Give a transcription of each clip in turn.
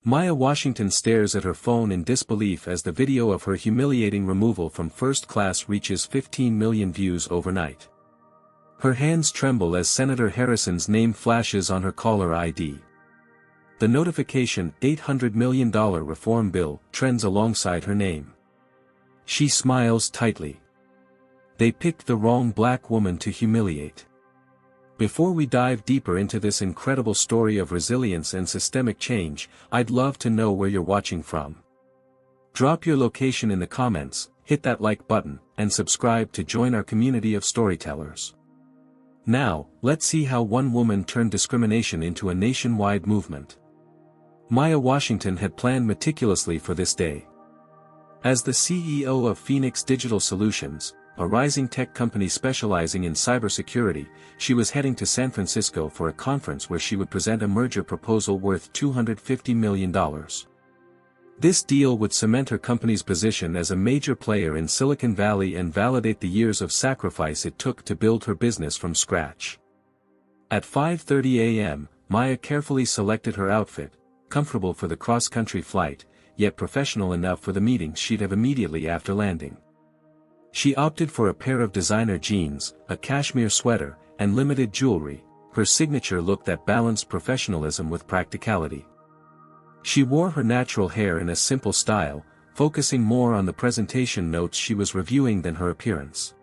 Maya Washington stares at her phone in disbelief as the video of her humiliating removal from first class reaches 15 million views overnight. Her hands tremble as Senator Harrison's name flashes on her caller ID. The notification $800 million reform bill trends alongside her name. She smiles tightly. They picked the wrong black woman to humiliate. Before we dive deeper into this incredible story of resilience and systemic change, I'd love to know where you're watching from. Drop your location in the comments, hit that like button, and subscribe to join our community of storytellers. Now, let's see how one woman turned discrimination into a nationwide movement. Maya Washington had planned meticulously for this day. As the CEO of Phoenix Digital Solutions, a rising tech company specializing in cybersecurity, she was heading to San Francisco for a conference where she would present a merger proposal worth $250 million. This deal would cement her company's position as a major player in Silicon Valley and validate the years of sacrifice it took to build her business from scratch. At 5:30 a.m., Maya carefully selected her outfit, comfortable for the cross-country flight, yet professional enough for the meeting she'd have immediately after landing. She opted for a pair of designer jeans, a cashmere sweater, and limited jewelry, her signature look that balanced professionalism with practicality. She wore her natural hair in a simple style, focusing more on the presentation notes she was reviewing than her appearance.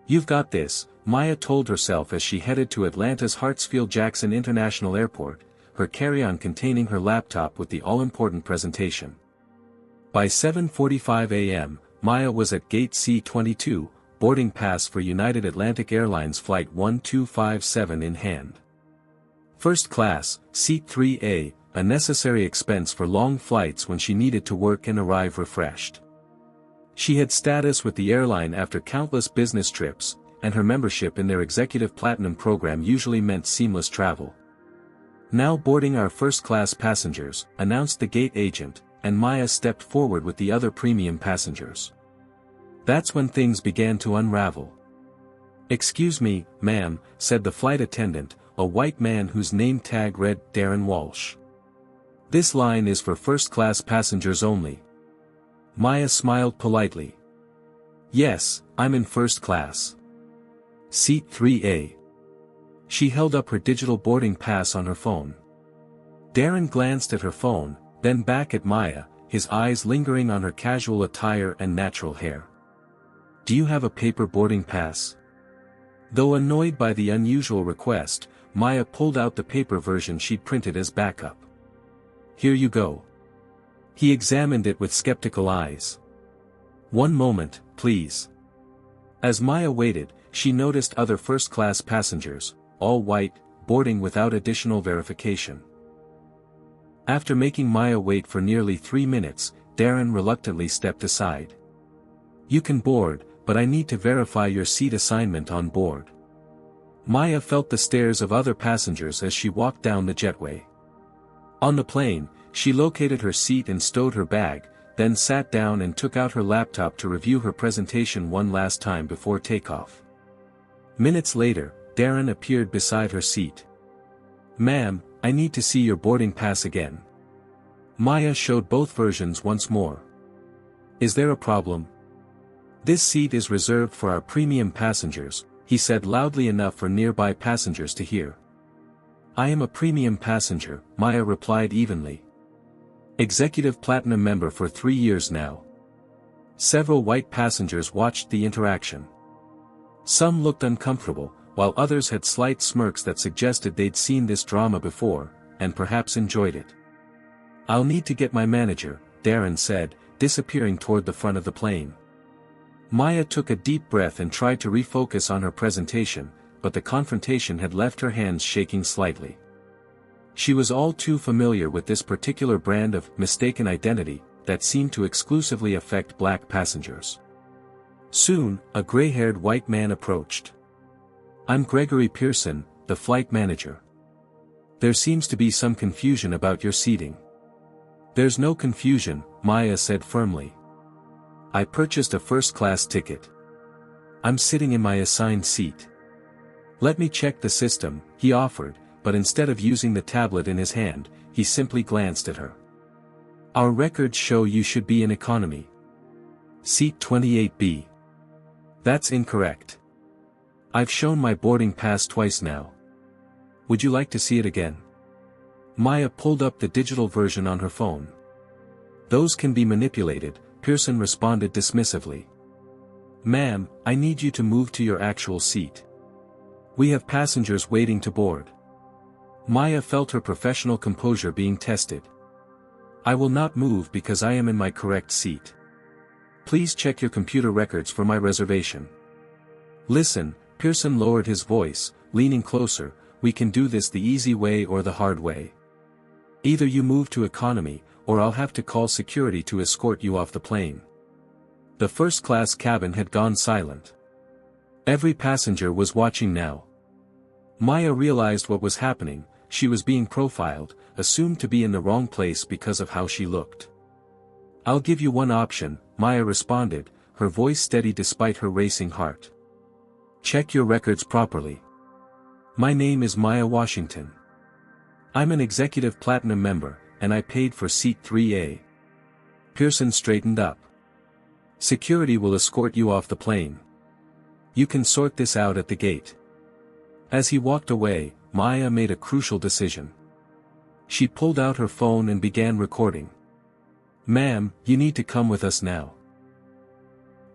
"You've got this," Maya told herself as she headed to Atlanta's Hartsfield-Jackson International Airport, her carry-on containing her laptop with the all-important presentation. By 7:45 a.m., Maya was at Gate C-22, boarding pass for United Atlantic Airlines Flight 1257 in hand. First class, Seat 3A, a necessary expense for long flights when she needed to work and arrive refreshed. She had status with the airline after countless business trips, and her membership in their Executive Platinum program usually meant seamless travel. "Now boarding our first-class passengers," announced the gate agent, and Maya stepped forward with the other premium passengers. That's when things began to unravel. "Excuse me, ma'am," said the flight attendant, a white man whose name tag read Darren Walsh. "This line is for first-class passengers only." Maya smiled politely. "Yes, I'm in first class. Seat 3A. She held up her digital boarding pass on her phone. Darren glanced at her phone, then back at Maya, his eyes lingering on her casual attire and natural hair. "Do you have a paper boarding pass?" Though annoyed by the unusual request, Maya pulled out the paper version she'd printed as backup. "Here you go." He examined it with skeptical eyes. "One moment, please." As Maya waited, she noticed other first-class passengers, all white, boarding without additional verification. After making Maya wait for nearly 3 minutes, Darren reluctantly stepped aside. "You can board, but I need to verify your seat assignment on board." Maya felt the stares of other passengers as she walked down the jetway. On the plane, she located her seat and stowed her bag, then sat down and took out her laptop to review her presentation one last time before takeoff. Minutes later, Darren appeared beside her seat. "Ma'am, I need to see your boarding pass again." Maya showed both versions once more. "Is there a problem?" "This seat is reserved for our premium passengers," he said loudly enough for nearby passengers to hear. "I am a premium passenger," Maya replied evenly. "Executive Platinum member for 3 years now." Several white passengers watched the interaction. Some looked uncomfortable, while others had slight smirks that suggested they'd seen this drama before, and perhaps enjoyed it. "I'll need to get my manager," Darren said, disappearing toward the front of the plane. Maya took a deep breath and tried to refocus on her presentation, but the confrontation had left her hands shaking slightly. She was all too familiar with this particular brand of mistaken identity that seemed to exclusively affect black passengers. Soon, a gray-haired white man approached. "I'm Gregory Pearson, the flight manager. There seems to be some confusion about your seating." "There's no confusion," Maya said firmly. "I purchased a first-class ticket. I'm sitting in my assigned seat." "Let me check the system," he offered, but instead of using the tablet in his hand, he simply glanced at her. Our records show you should be in economy. Seat 28B. That's incorrect. I've shown my boarding pass twice now. Would you like to see it again? Maya pulled up the digital version on her phone. Those can be manipulated, Pearson responded dismissively. Ma'am, I need you to move to your actual seat. We have passengers waiting to board. Maya felt her professional composure being tested. I will not move because I am in my correct seat. Please check your computer records for my reservation. Listen, Pearson lowered his voice, leaning closer, we can do this the easy way or the hard way. Either you move to economy, or I'll have to call security to escort you off the plane. The first-class cabin had gone silent. Every passenger was watching now. Maya realized what was happening, she was being profiled, assumed to be in the wrong place because of how she looked. I'll give you one option, Maya responded, her voice steady despite her racing heart. Check your records properly. My name is Maya Washington. I'm an executive platinum member, and I paid for seat 3A. Pearson straightened up. Security will escort you off the plane. You can sort this out at the gate. As he walked away, Maya made a crucial decision. She pulled out her phone and began recording. Ma'am, you need to come with us now.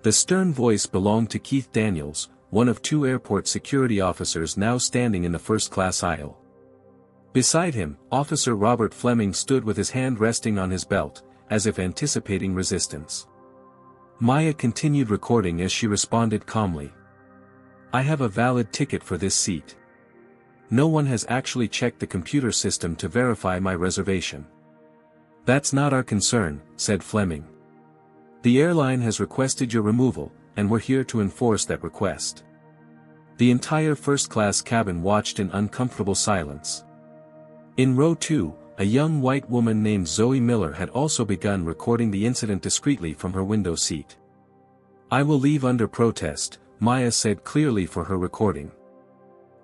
The stern voice belonged to Keith Daniels, one of two airport security officers now standing in the first-class aisle. Beside him, Officer Robert Fleming stood with his hand resting on his belt, as if anticipating resistance. Maya continued recording as she responded calmly. I have a valid ticket for this seat. No one has actually checked the computer system to verify my reservation. That's not our concern, said Fleming. The airline has requested your removal, and we're here to enforce that request. The entire first-class cabin watched in uncomfortable silence. In row 2, a young white woman named Zoe Miller had also begun recording the incident discreetly from her window seat. I will leave under protest, Maya said clearly for her recording.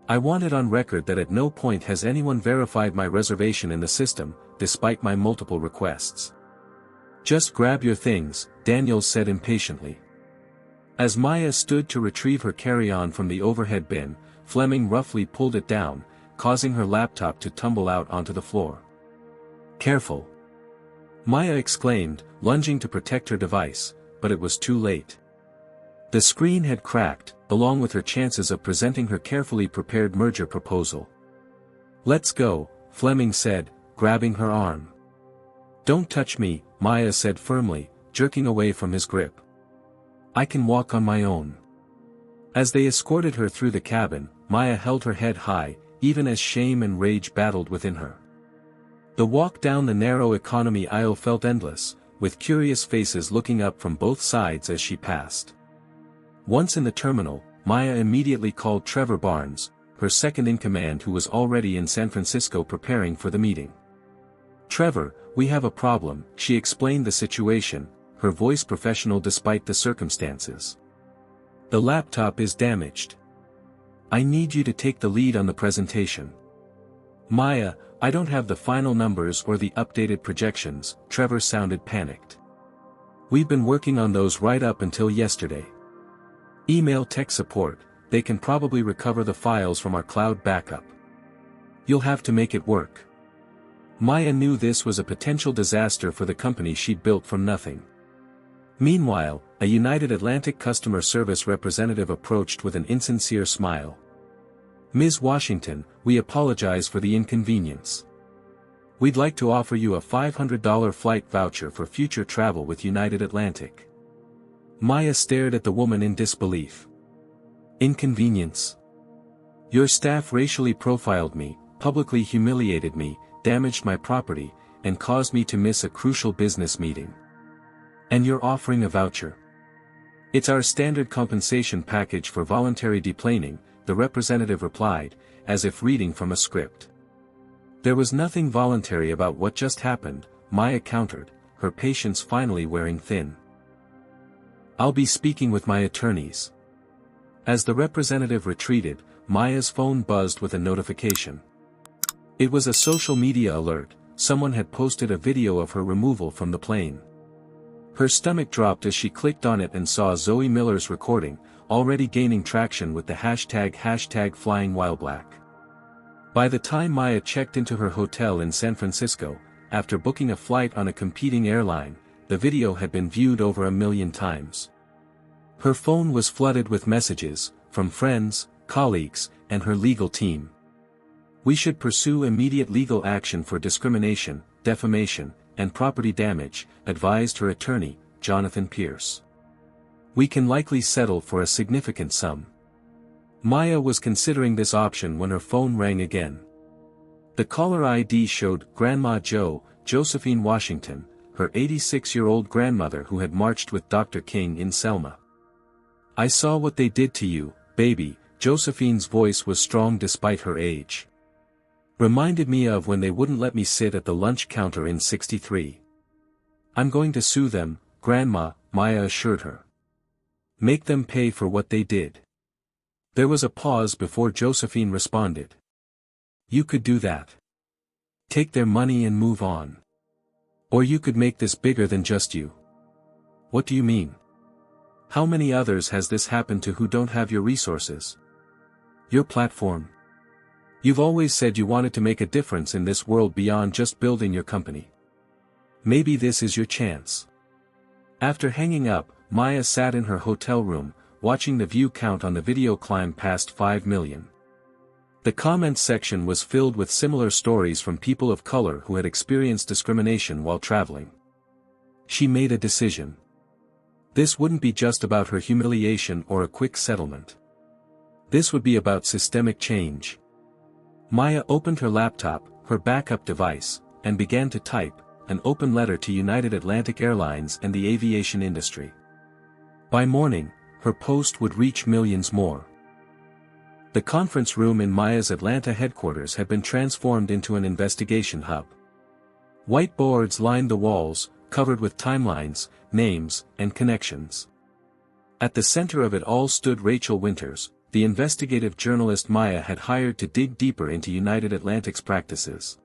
I want it on record that at no point has anyone verified my reservation in the system, despite my multiple requests. Just grab your things, Daniels said impatiently. As Maya stood to retrieve her carry-on from the overhead bin, Fleming roughly pulled it down, causing her laptop to tumble out onto the floor. Careful! Maya exclaimed, lunging to protect her device, but it was too late. The screen had cracked, along with her chances of presenting her carefully prepared merger proposal. Let's go, Fleming said, grabbing her arm. Don't touch me, Maya said firmly, jerking away from his grip. I can walk on my own. As they escorted her through the cabin, Maya held her head high, even as shame and rage battled within her. The walk down the narrow economy aisle felt endless, with curious faces looking up from both sides as she passed. Once in the terminal, Maya immediately called Trevor Barnes, her second-in-command who was already in San Francisco preparing for the meeting. Trevor, we have a problem, she explained the situation, her voice professional despite the circumstances. The laptop is damaged. I need you to take the lead on the presentation. Maya, I don't have the final numbers or the updated projections, Trevor sounded panicked. We've been working on those right up until yesterday. Email tech support, they can probably recover the files from our cloud backup. You'll have to make it work. Maya knew this was a potential disaster for the company she'd built from nothing. Meanwhile, a United Atlantic customer service representative approached with an insincere smile. Ms. Washington, we apologize for the inconvenience. We'd like to offer you a $500 flight voucher for future travel with United Atlantic. Maya stared at the woman in disbelief. Inconvenience? Your staff racially profiled me, publicly humiliated me, damaged my property, and caused me to miss a crucial business meeting. And you're offering a voucher? It's our standard compensation package for voluntary deplaning, the representative replied, as if reading from a script. There was nothing voluntary about what just happened, Maya countered, her patience finally wearing thin. I'll be speaking with my attorneys. As the representative retreated, Maya's phone buzzed with a notification. It was a social media alert, someone had posted a video of her removal from the plane. Her stomach dropped as she clicked on it and saw Zoe Miller's recording, already gaining traction with the hashtag #FlyingWhileBlack. By the time Maya checked into her hotel in San Francisco, after booking a flight on a competing airline, the video had been viewed over 1 million times. Her phone was flooded with messages, from friends, colleagues, and her legal team. "We should pursue immediate legal action for discrimination, defamation, and property damage," advised her attorney, Jonathan Pierce. "We can likely settle for a significant sum." Maya was considering this option when her phone rang again. The caller ID showed Grandma Jo, Josephine Washington, her 86-year-old grandmother who had marched with Dr. King in Selma. "I saw what they did to you, baby." Josephine's voice was strong despite her age. "Reminded me of when they wouldn't let me sit at the lunch counter in '63. "I'm going to sue them, Grandma," Maya assured her. "Make them pay for what they did." There was a pause before Josephine responded. "You could do that. Take their money and move on. Or you could make this bigger than just you." "What do you mean? How many others has this happened to who don't have your resources? Your platform? You've always said you wanted to make a difference in this world beyond just building your company. Maybe this is your chance." After hanging up, Maya sat in her hotel room, watching the view count on the video climb past 5 million. The comments section was filled with similar stories from people of color who had experienced discrimination while traveling. She made a decision. This wouldn't be just about her humiliation or a quick settlement. This would be about systemic change. Maya opened her laptop, her backup device, and began to type, an open letter to United Atlantic Airlines and the aviation industry. By morning, her post would reach millions more. The conference room in Maya's Atlanta headquarters had been transformed into an investigation hub. Whiteboards lined the walls, covered with timelines, names, and connections. At the center of it all stood Rachel Winters, the investigative journalist Maya had hired to dig deeper into United Atlantic's practices.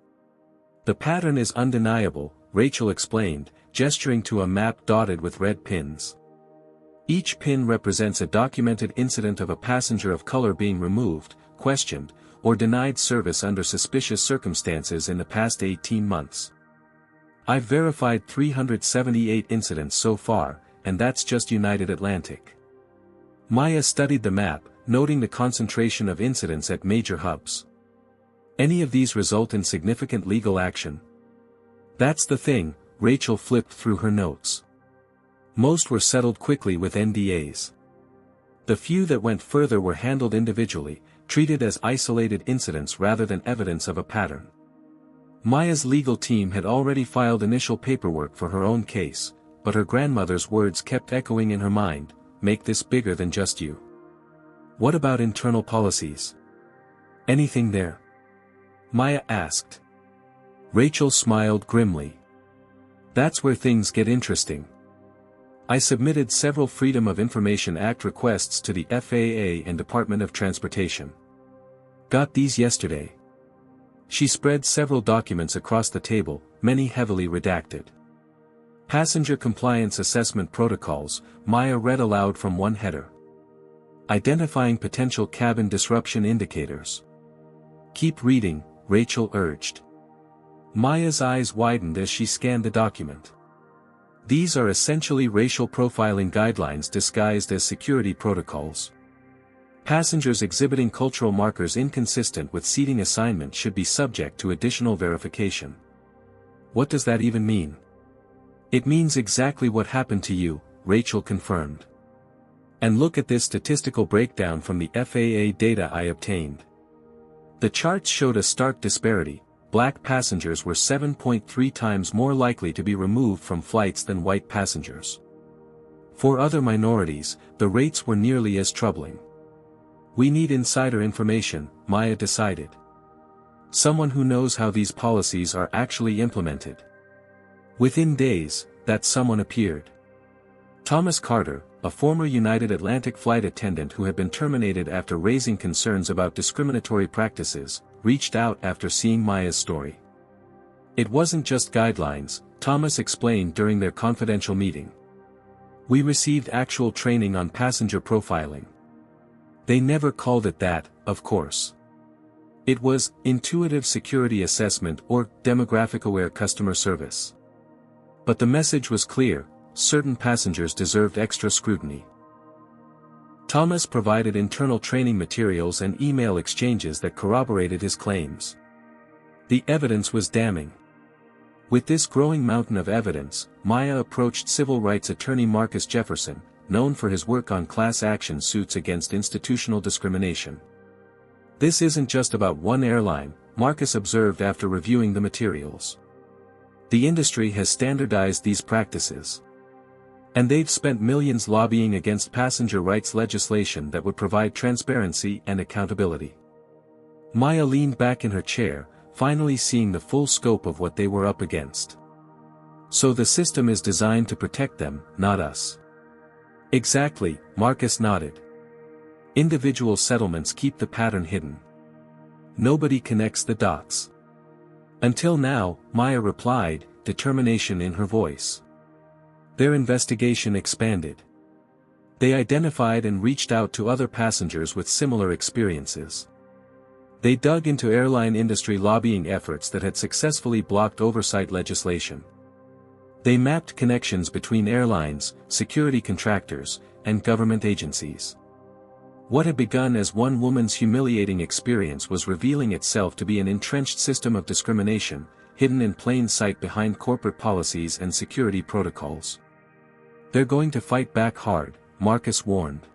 "The pattern is undeniable," Rachel explained, gesturing to a map dotted with red pins. Each pin represents a documented incident of a passenger of color being removed, questioned, or denied service under suspicious circumstances in the past 18 months. "I've verified 378 incidents so far, and that's just United Atlantic." Maya studied the map, noting the concentration of incidents at major hubs. "Any of these result in significant legal action?" "That's the thing," Rachel flipped through her notes. "Most were settled quickly with NDAs. The few that went further were handled individually, treated as isolated incidents rather than evidence of a pattern." Maya's legal team had already filed initial paperwork for her own case, but her grandmother's words kept echoing in her mind, "Make this bigger than just you." "What about internal policies? Anything there?" Maya asked. Rachel smiled grimly. "That's where things get interesting. I submitted several Freedom of Information Act requests to the FAA and Department of Transportation. Got these yesterday." She spread several documents across the table, many heavily redacted. "Passenger Compliance Assessment Protocols," Maya read aloud from one header. "Identifying potential cabin disruption indicators." "Keep reading," Rachel urged. Maya's eyes widened as she scanned the document. "These are essentially racial profiling guidelines disguised as security protocols. Passengers exhibiting cultural markers inconsistent with seating assignment should be subject to additional verification." "What does that even mean?" "It means exactly what happened to you," Rachel confirmed. "And look at this statistical breakdown from the FAA data I obtained." The charts showed a stark disparity. Black passengers were 7.3 times more likely to be removed from flights than white passengers. For other minorities, the rates were nearly as troubling. "We need insider information," Maya decided. "Someone who knows how these policies are actually implemented." Within days, that someone appeared. Thomas Carter, a former United Atlantic flight attendant who had been terminated after raising concerns about discriminatory practices, reached out after seeing Maya's story. It wasn't just guidelines, Thomas explained during their confidential meeting. We received actual training on passenger profiling. They never called it that, of course. It was intuitive security assessment or demographic-aware customer service. But the message was clear: certain passengers deserved extra scrutiny. Thomas provided internal training materials and email exchanges that corroborated his claims. The evidence was damning. With this growing mountain of evidence, Maya approached civil rights attorney Marcus Jefferson, known for his work on class action suits against institutional discrimination. This isn't just about one airline, Marcus observed after reviewing the materials. The industry has standardized these practices. And they've spent millions lobbying against passenger rights legislation that would provide transparency and accountability. Maya leaned back in her chair, finally seeing the full scope of what they were up against. So the system is designed to protect them, not us. Exactly, Marcus nodded. Individual settlements keep the pattern hidden. Nobody connects the dots. Until now, Maya replied, determination in her voice. Their investigation expanded. They identified and reached out to other passengers with similar experiences. They dug into airline industry lobbying efforts that had successfully blocked oversight legislation. They mapped connections between airlines, security contractors, and government agencies. What had begun as one woman's humiliating experience was revealing itself to be an entrenched system of discrimination, hidden in plain sight behind corporate policies and security protocols. They're going to fight back hard, Marcus warned.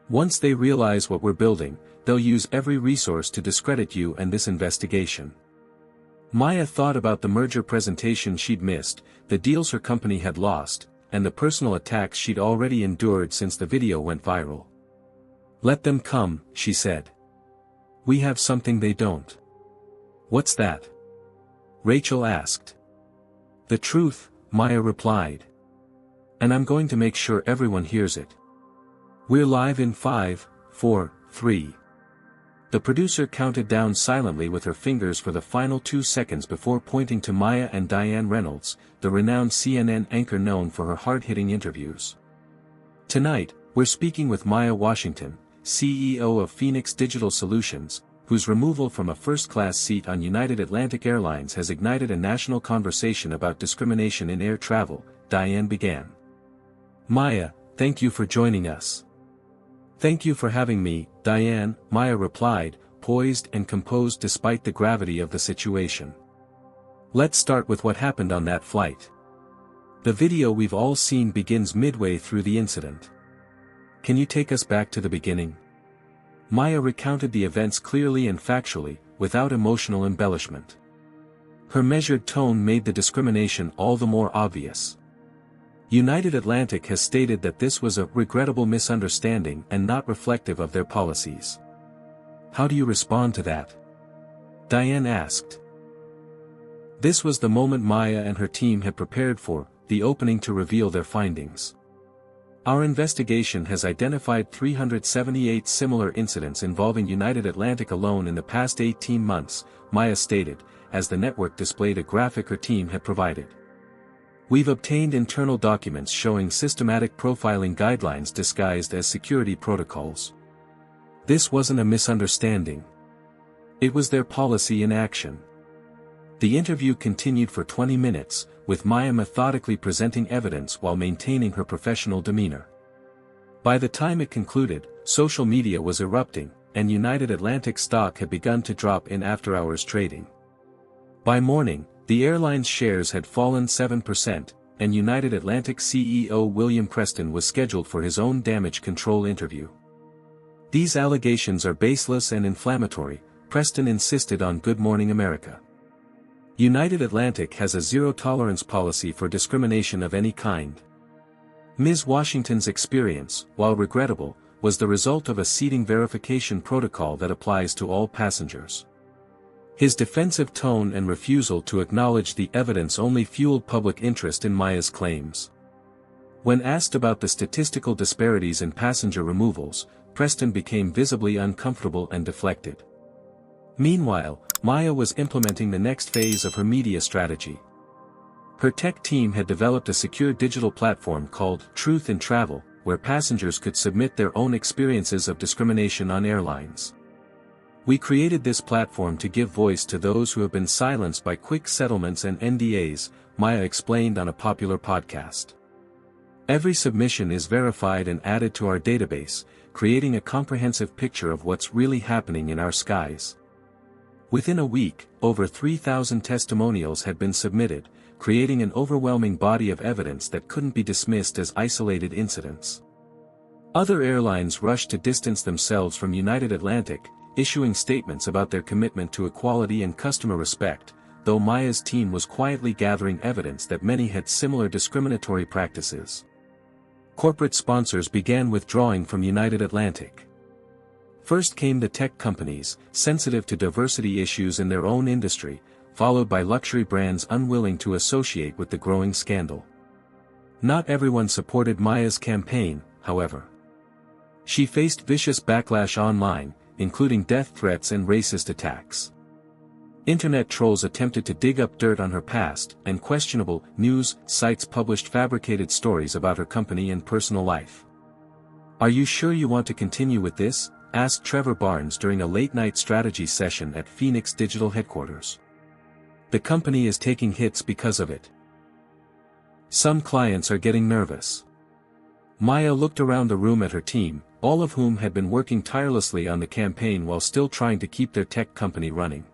Once they realize what we're building, they'll use every resource to discredit you and this investigation. Maya thought about the merger presentation she'd missed, the deals her company had lost, and the personal attacks she'd already endured since the video went viral. Let them come, she said. We have something they don't. What's that? Rachel asked. The truth, Maya replied. And I'm going to make sure everyone hears it. We're live in 5, 4, 3. The producer counted down silently with her fingers for the final 2 seconds before pointing to Maya and Diane Reynolds, the renowned CNN anchor known for her hard-hitting interviews. Tonight, we're speaking with Maya Washington, CEO of Phoenix Digital Solutions, whose removal from a first-class seat on United Atlantic Airlines has ignited a national conversation about discrimination in air travel, Diane began. Maya, thank you for joining us. Thank you for having me, Diane, Maya replied, poised and composed despite the gravity of the situation. Let's start with what happened on that flight. The video we've all seen begins midway through the incident. Can you take us back to the beginning? Maya recounted the events clearly and factually, without emotional embellishment. Her measured tone made the discrimination all the more obvious. United Atlantic has stated that this was a regrettable misunderstanding and not reflective of their policies. How do you respond to that? Diane asked. This was the moment Maya and her team had prepared for, the opening to reveal their findings. Our investigation has identified 378 similar incidents involving United Atlantic alone in the past 18 months, Maya stated, as the network displayed a graphic her team had provided. We've obtained internal documents showing systematic profiling guidelines disguised as security protocols. This wasn't a misunderstanding. It was their policy in action. The interview continued for 20 minutes, with Maya methodically presenting evidence while maintaining her professional demeanor. By the time it concluded, social media was erupting, and United Atlantic stock had begun to drop in after-hours trading. By morning, the airline's shares had fallen 7%, and United Atlantic CEO William Preston was scheduled for his own damage control interview. These allegations are baseless and inflammatory, Preston insisted on Good Morning America. United Atlantic has a zero-tolerance policy for discrimination of any kind. Ms. Washington's experience, while regrettable, was the result of a seating verification protocol that applies to all passengers. His defensive tone and refusal to acknowledge the evidence only fueled public interest in Maya's claims. When asked about the statistical disparities in passenger removals, Preston became visibly uncomfortable and deflected. Meanwhile, Maya was implementing the next phase of her media strategy. Her tech team had developed a secure digital platform called Truth in Travel, where passengers could submit their own experiences of discrimination on airlines. "We created this platform to give voice to those who have been silenced by quick settlements and NDAs," Maya explained on a popular podcast. "Every submission is verified and added to our database, creating a comprehensive picture of what's really happening in our skies." Within a week, over 3,000 testimonials had been submitted, creating an overwhelming body of evidence that couldn't be dismissed as isolated incidents. Other airlines rushed to distance themselves from United Atlantic, issuing statements about their commitment to equality and customer respect, though Maya's team was quietly gathering evidence that many had similar discriminatory practices. Corporate sponsors began withdrawing from United Atlantic. First came the tech companies, sensitive to diversity issues in their own industry, followed by luxury brands unwilling to associate with the growing scandal. Not everyone supported Maya's campaign, however. She faced vicious backlash online, including death threats and racist attacks. Internet trolls attempted to dig up dirt on her past, and questionable news sites published fabricated stories about her company and personal life. "Are you sure you want to continue with this?" asked Trevor Barnes during a late-night strategy session at Phoenix Digital headquarters. "The company is taking hits because of it. Some clients are getting nervous." Maya looked around the room at her team, all of whom had been working tirelessly on the campaign while still trying to keep their tech company running.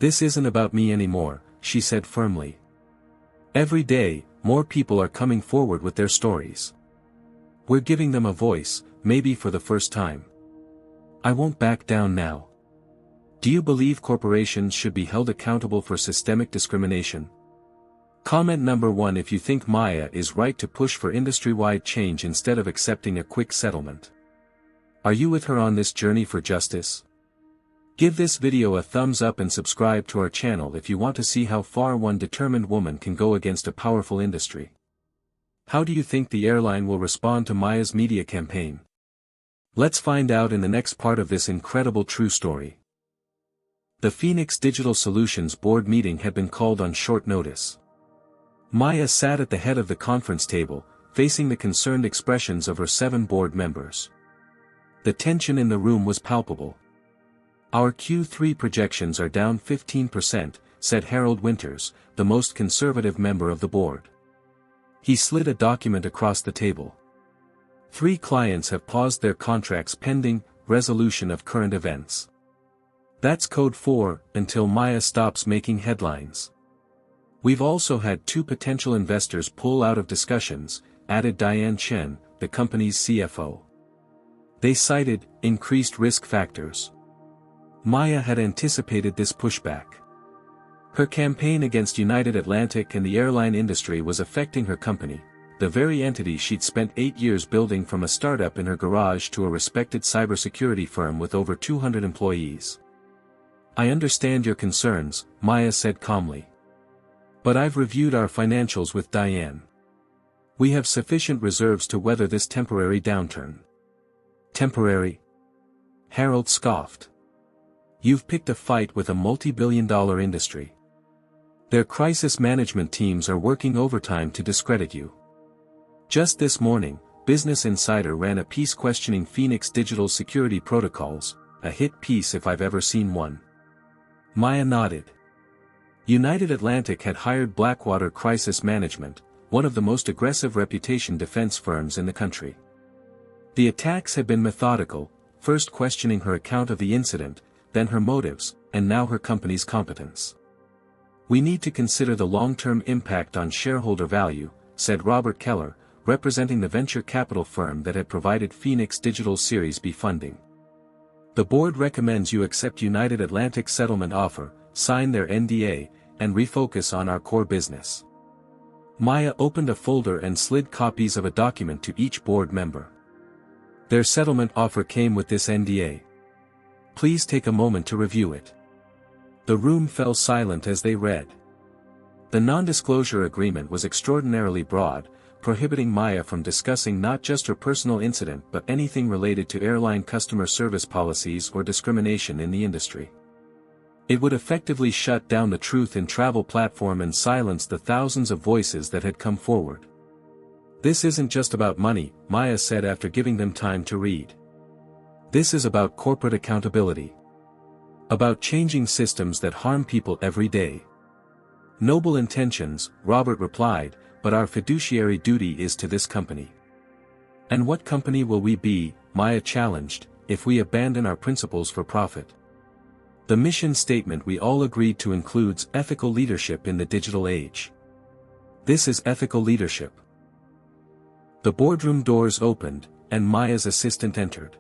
"This isn't about me anymore," she said firmly. "Every day, more people are coming forward with their stories. We're giving them a voice, maybe for the first time. I won't back down now." Do you believe corporations should be held accountable for systemic discrimination? Comment number 1 if you think Maya is right to push for industry-wide change instead of accepting a quick settlement. Are you with her on this journey for justice? Give this video a thumbs up and subscribe to our channel if you want to see how far one determined woman can go against a powerful industry. How do you think the airline will respond to Maya's media campaign? Let's find out in the next part of this incredible true story. The Phoenix Digital Solutions board meeting had been called on short notice. Maya sat at the head of the conference table, facing the concerned expressions of her 7 board members. The tension in the room was palpable. "Our Q3 projections are down 15%, said Harold Winters, the most conservative member of the board. He slid a document across the table. 3 clients have paused their contracts pending resolution of current events. That's code for, until Maya stops making headlines. We've also had 2 potential investors pull out of discussions," added Diane Chen, the company's CFO. They cited increased risk factors. Maya had anticipated this pushback. Her campaign against United Atlantic and the airline industry was affecting her company, the very entity she'd spent 8 years building from a startup in her garage to a respected cybersecurity firm with over 200 employees. "I understand your concerns," Maya said calmly. "But I've reviewed our financials with Diane. We have sufficient reserves to weather this temporary downturn." "Temporary?" Harold scoffed. "You've picked a fight with a multi-billion-dollar industry. Their crisis management teams are working overtime to discredit you. Just this morning, Business Insider ran a piece questioning Phoenix Digital security protocols, a hit piece if I've ever seen one." Maya nodded. United Atlantic had hired Blackwater Crisis Management, one of the most aggressive reputation defense firms in the country. The attacks had been methodical, first questioning her account of the incident, then her motives, and now her company's competence. "We need to consider the long-term impact on shareholder value," said Robert Keller, representing the venture capital firm that had provided Phoenix Digital Series B funding. "The board recommends you accept United Atlantic's settlement offer, sign their NDA, and refocus on our core business." Maya opened a folder and slid copies of a document to each board member. "Their settlement offer came with this NDA. Please take a moment to review it." The room fell silent as they read. The non-disclosure agreement was extraordinarily broad, prohibiting Maya from discussing not just her personal incident but anything related to airline customer service policies or discrimination in the industry. It would effectively shut down the truth in travel platform and silence the thousands of voices that had come forward. This isn't just about money, Maya said after giving them time to read. This is about corporate accountability. About changing systems that harm people every day. Noble intentions, Robert replied, but our fiduciary duty is to this company. And what company will we be, Maya challenged, if we abandon our principles for profit? The mission statement we all agreed to includes ethical leadership in the digital age. This is ethical leadership. The boardroom doors opened, and Maya's assistant entered.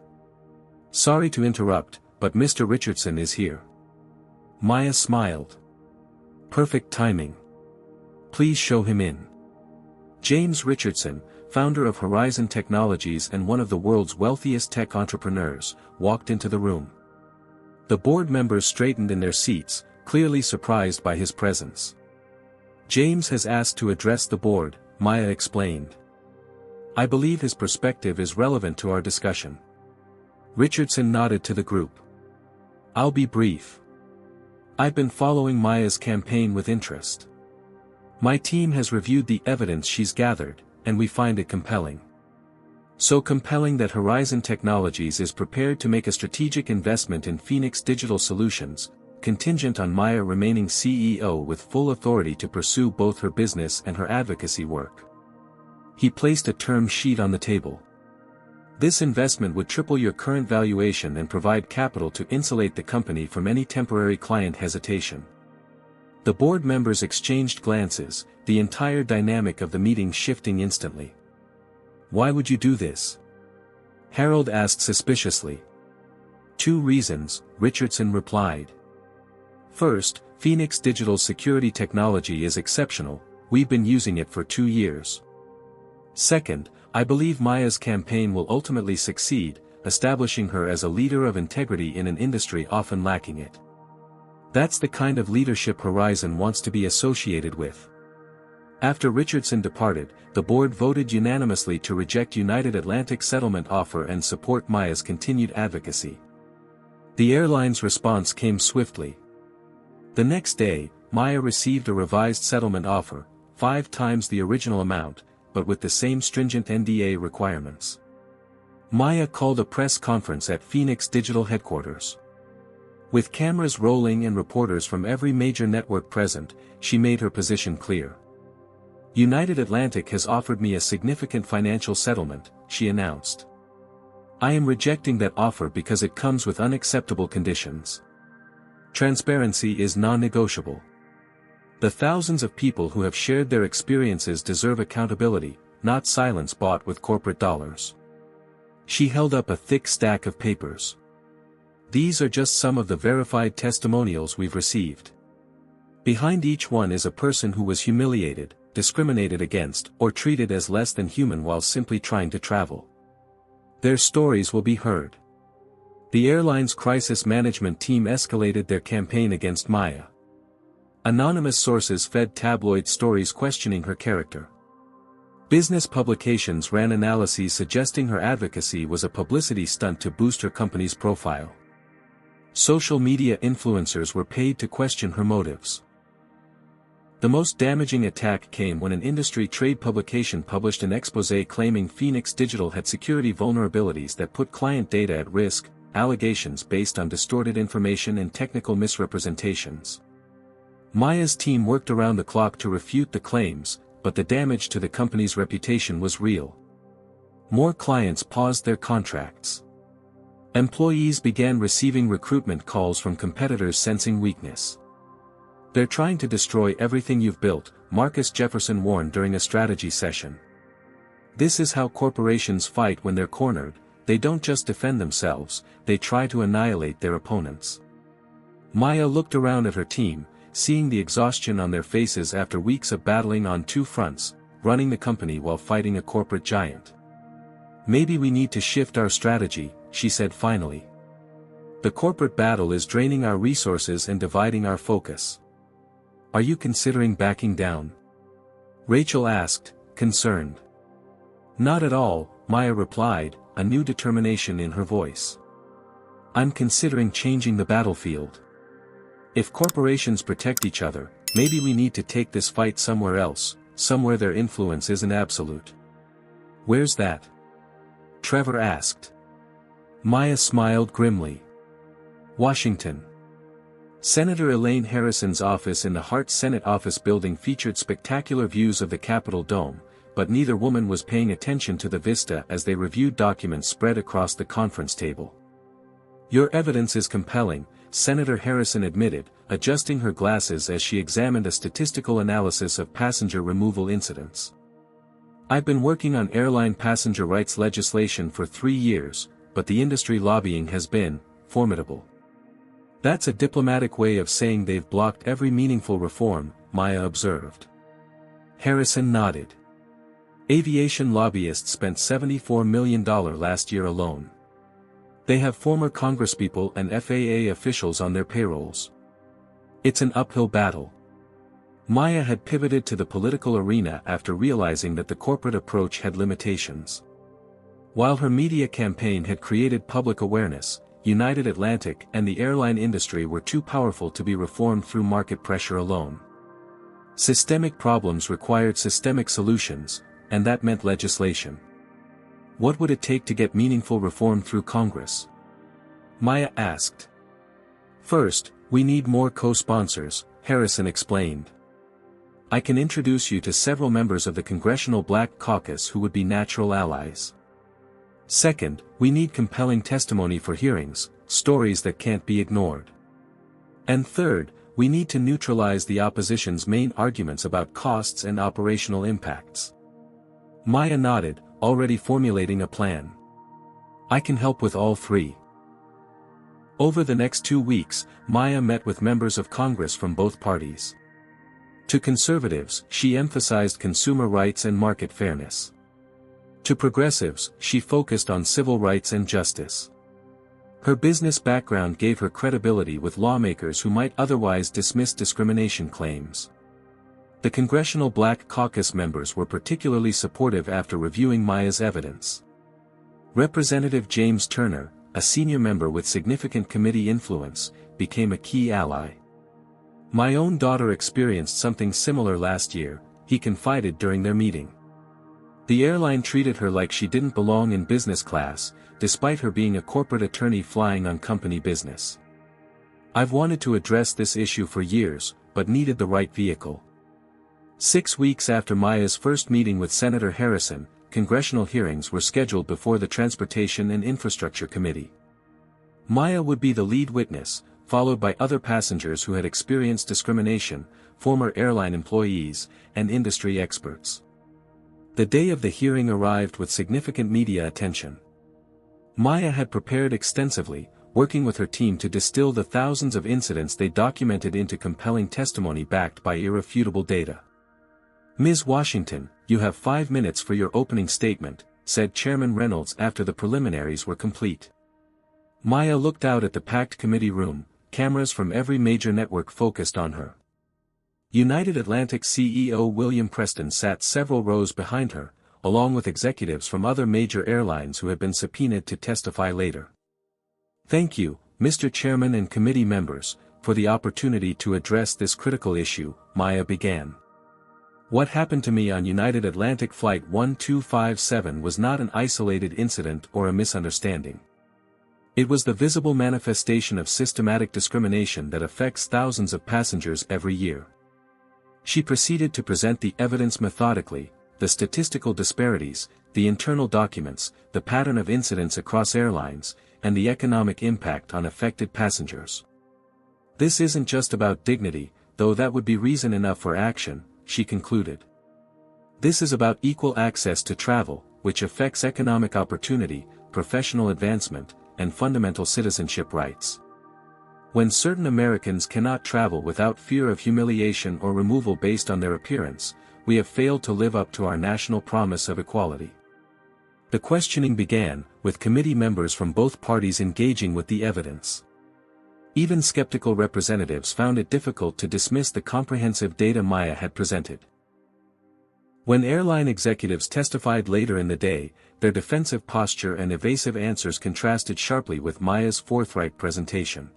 Sorry to interrupt, but Mr. Richardson is here. Maya smiled. Perfect timing. Please show him in. James Richardson, founder of Horizon Technologies and one of the world's wealthiest tech entrepreneurs, walked into the room. The board members straightened in their seats, clearly surprised by his presence. James has asked to address the board, Maya explained. I believe his perspective is relevant to our discussion. Richardson nodded to the group. I'll be brief. I've been following Maya's campaign with interest. My team has reviewed the evidence she's gathered, and we find it compelling. So compelling that Horizon Technologies is prepared to make a strategic investment in Phoenix Digital Solutions, contingent on Maya remaining CEO with full authority to pursue both her business and her advocacy work. He placed a term sheet on the table. This investment would triple your current valuation and provide capital to insulate the company from any temporary client hesitation. The board members exchanged glances, the entire dynamic of the meeting shifting instantly. Why would you do this? Harold asked suspiciously. 2 reasons, Richardson replied. First, Phoenix Digital's security technology is exceptional, we've been using it for 2 years. Second, I believe Maya's campaign will ultimately succeed, establishing her as a leader of integrity in an industry often lacking it. That's the kind of leadership Horizon wants to be associated with. After Richardson departed, the board voted unanimously to reject United Atlantic's settlement offer and support Maya's continued advocacy. The airline's response came swiftly. The next day, Maya received a revised settlement offer, 5 times the original amount, but with the same stringent NDA requirements. Maya called a press conference at Phoenix Digital headquarters. With cameras rolling and reporters from every major network present, she made her position clear. United Atlantic has offered me a significant financial settlement, she announced. I am rejecting that offer because it comes with unacceptable conditions. Transparency is non-negotiable. The thousands of people who have shared their experiences deserve accountability, not silence bought with corporate dollars. She held up a thick stack of papers. These are just some of the verified testimonials we've received. Behind each one is a person who was humiliated, discriminated against, or treated as less than human while simply trying to travel. Their stories will be heard. The airline's crisis management team escalated their campaign against Maya. Anonymous sources fed tabloid stories questioning her character. Business publications ran analyses suggesting her advocacy was a publicity stunt to boost her company's profile. Social media influencers were paid to question her motives. The most damaging attack came when an industry trade publication published an exposé claiming Phoenix Digital had security vulnerabilities that put client data at risk, allegations based on distorted information and technical misrepresentations. Maya's team worked around the clock to refute the claims, but the damage to the company's reputation was real. More clients paused their contracts. Employees began receiving recruitment calls from competitors sensing weakness. They're trying to destroy everything you've built, Marcus Jefferson warned during a strategy session. This is how corporations fight when they're cornered, they don't just defend themselves, they try to annihilate their opponents. Maya looked around at her team, seeing the exhaustion on their faces after weeks of battling on 2 fronts, running the company while fighting a corporate giant. Maybe we need to shift our strategy, she said finally. The corporate battle is draining our resources and dividing our focus. Are you considering backing down? Rachel asked, concerned. Not at all, Maya replied, a new determination in her voice. I'm considering changing the battlefield. If corporations protect each other, maybe we need to take this fight somewhere else, somewhere their influence isn't absolute. Where's that? Trevor asked. Maya smiled grimly. Washington. Senator Elaine Harrison's office in the Hart Senate Office Building featured spectacular views of the Capitol Dome, but neither woman was paying attention to the vista as they reviewed documents spread across the conference table. Your evidence is compelling, Senator Harrison admitted, adjusting her glasses as she examined a statistical analysis of passenger removal incidents. I've been working on airline passenger rights legislation for 3 years, but the industry lobbying has been formidable. That's a diplomatic way of saying they've blocked every meaningful reform, Maya observed. Harrison nodded. Aviation lobbyists spent $74 million last year alone. They have former congresspeople and FAA officials on their payrolls. It's an uphill battle. Maya had pivoted to the political arena after realizing that the corporate approach had limitations. While her media campaign had created public awareness, United Atlantic and the airline industry were too powerful to be reformed through market pressure alone. Systemic problems required systemic solutions, and that meant legislation. What would it take to get meaningful reform through Congress? Maya asked. First, we need more co-sponsors, Harrison explained. I can introduce you to several members of the Congressional Black Caucus who would be natural allies. Second, we need compelling testimony for hearings, stories that can't be ignored. And third, we need to neutralize the opposition's main arguments about costs and operational impacts. Maya nodded, already formulating a plan. I can help with all three. Over the next 2 weeks, Maya met with members of Congress from both parties. To conservatives, she emphasized consumer rights and market fairness. To progressives, she focused on civil rights and justice. Her business background gave her credibility with lawmakers who might otherwise dismiss discrimination claims. The Congressional Black Caucus members were particularly supportive after reviewing Maya's evidence. Representative James Turner, a senior member with significant committee influence, became a key ally. My own daughter experienced something similar last year, he confided during their meeting. The airline treated her like she didn't belong in business class, despite her being a corporate attorney flying on company business. I've wanted to address this issue for years, but needed the right vehicle. 6 weeks after Maya's first meeting with Senator Harrison, congressional hearings were scheduled before the Transportation and Infrastructure Committee. Maya would be the lead witness, followed by other passengers who had experienced discrimination, former airline employees, and industry experts. The day of the hearing arrived with significant media attention. Maya had prepared extensively, working with her team to distill the thousands of incidents they documented into compelling testimony backed by irrefutable data. Ms. Washington, you have 5 minutes for your opening statement, said Chairman Reynolds after the preliminaries were complete. Maya looked out at the packed committee room, cameras from every major network focused on her. United Atlantic CEO William Preston sat several rows behind her, along with executives from other major airlines who had been subpoenaed to testify later. Thank you, Mr. Chairman and committee members, for the opportunity to address this critical issue, Maya began. What happened to me on United Atlantic Flight 1257 was not an isolated incident or a misunderstanding. It was the visible manifestation of systematic discrimination that affects thousands of passengers every year. She proceeded to present the evidence methodically, the statistical disparities, the internal documents, the pattern of incidents across airlines, and the economic impact on affected passengers. This isn't just about dignity, though that would be reason enough for action, she concluded. This is about equal access to travel, which affects economic opportunity, professional advancement, and fundamental citizenship rights. When certain Americans cannot travel without fear of humiliation or removal based on their appearance, we have failed to live up to our national promise of equality. The questioning began, with committee members from both parties engaging with the evidence. Even skeptical representatives found it difficult to dismiss the comprehensive data Maya had presented. When airline executives testified later in the day, their defensive posture and evasive answers contrasted sharply with Maya's forthright presentation.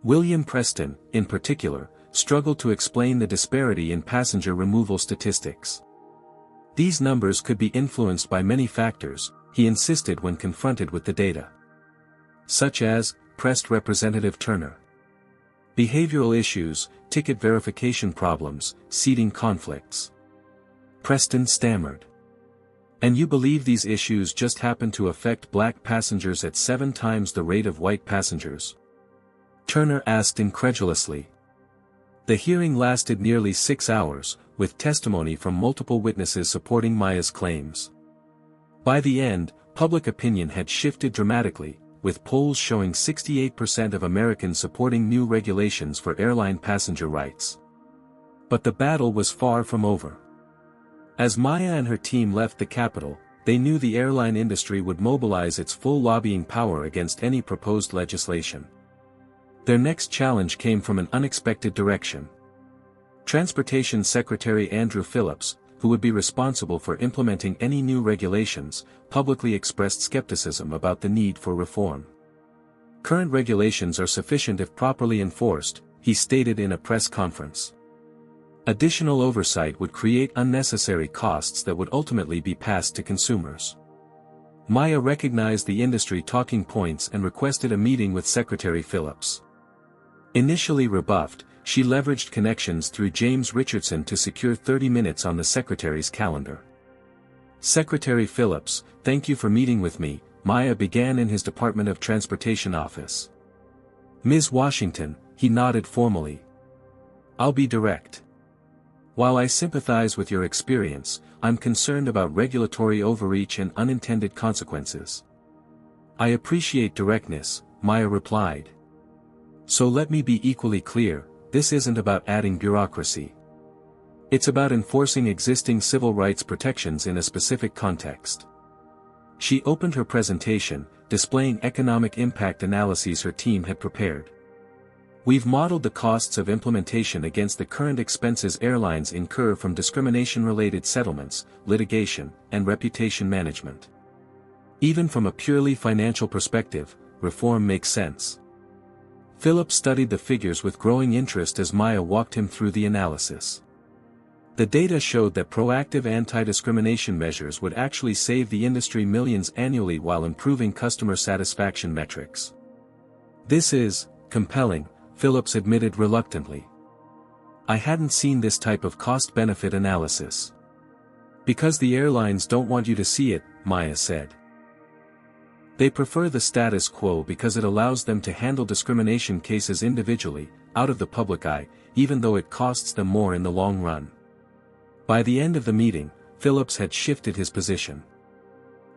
William Preston, in particular, struggled to explain the disparity in passenger removal statistics. These numbers could be influenced by many factors, he insisted when confronted with the data. Such as, pressed Representative Turner. Behavioral issues, ticket verification problems, seating conflicts. Preston stammered. And you believe these issues just happen to affect black passengers at 7 times the rate of white passengers? Turner asked incredulously. The hearing lasted nearly 6 hours, with testimony from multiple witnesses supporting Maya's claims. By the end, public opinion had shifted dramatically, with polls showing 68% of Americans supporting new regulations for airline passenger rights. But the battle was far from over. As Maya and her team left the Capitol, they knew the airline industry would mobilize its full lobbying power against any proposed legislation. Their next challenge came from an unexpected direction. Transportation Secretary Andrew Phillips, who would be responsible for implementing any new regulations, publicly expressed skepticism about the need for reform. Current regulations are sufficient if properly enforced, he stated in a press conference. Additional oversight would create unnecessary costs that would ultimately be passed to consumers. Maya recognized the industry talking points and requested a meeting with Secretary Phillips. Initially rebuffed, she leveraged connections through James Richardson to secure 30 minutes on the Secretary's calendar. Secretary Phillips, thank you for meeting with me, Maya began in his Department of Transportation office. Ms. Washington, he nodded formally. I'll be direct. While I sympathize with your experience, I'm concerned about regulatory overreach and unintended consequences. I appreciate directness, Maya replied. So let me be equally clear, this isn't about adding bureaucracy. It's about enforcing existing civil rights protections in a specific context. She opened her presentation, displaying economic impact analyses her team had prepared. We've modeled the costs of implementation against the current expenses airlines incur from discrimination-related settlements, litigation, and reputation management. Even from a purely financial perspective, reform makes sense. Phillips studied the figures with growing interest as Maya walked him through the analysis. The data showed that proactive anti-discrimination measures would actually save the industry millions annually while improving customer satisfaction metrics. This is compelling, Phillips admitted reluctantly. I hadn't seen this type of cost-benefit analysis. Because the airlines don't want you to see it, Maya said. They prefer the status quo because it allows them to handle discrimination cases individually, out of the public eye, even though it costs them more in the long run. By the end of the meeting, Phillips had shifted his position.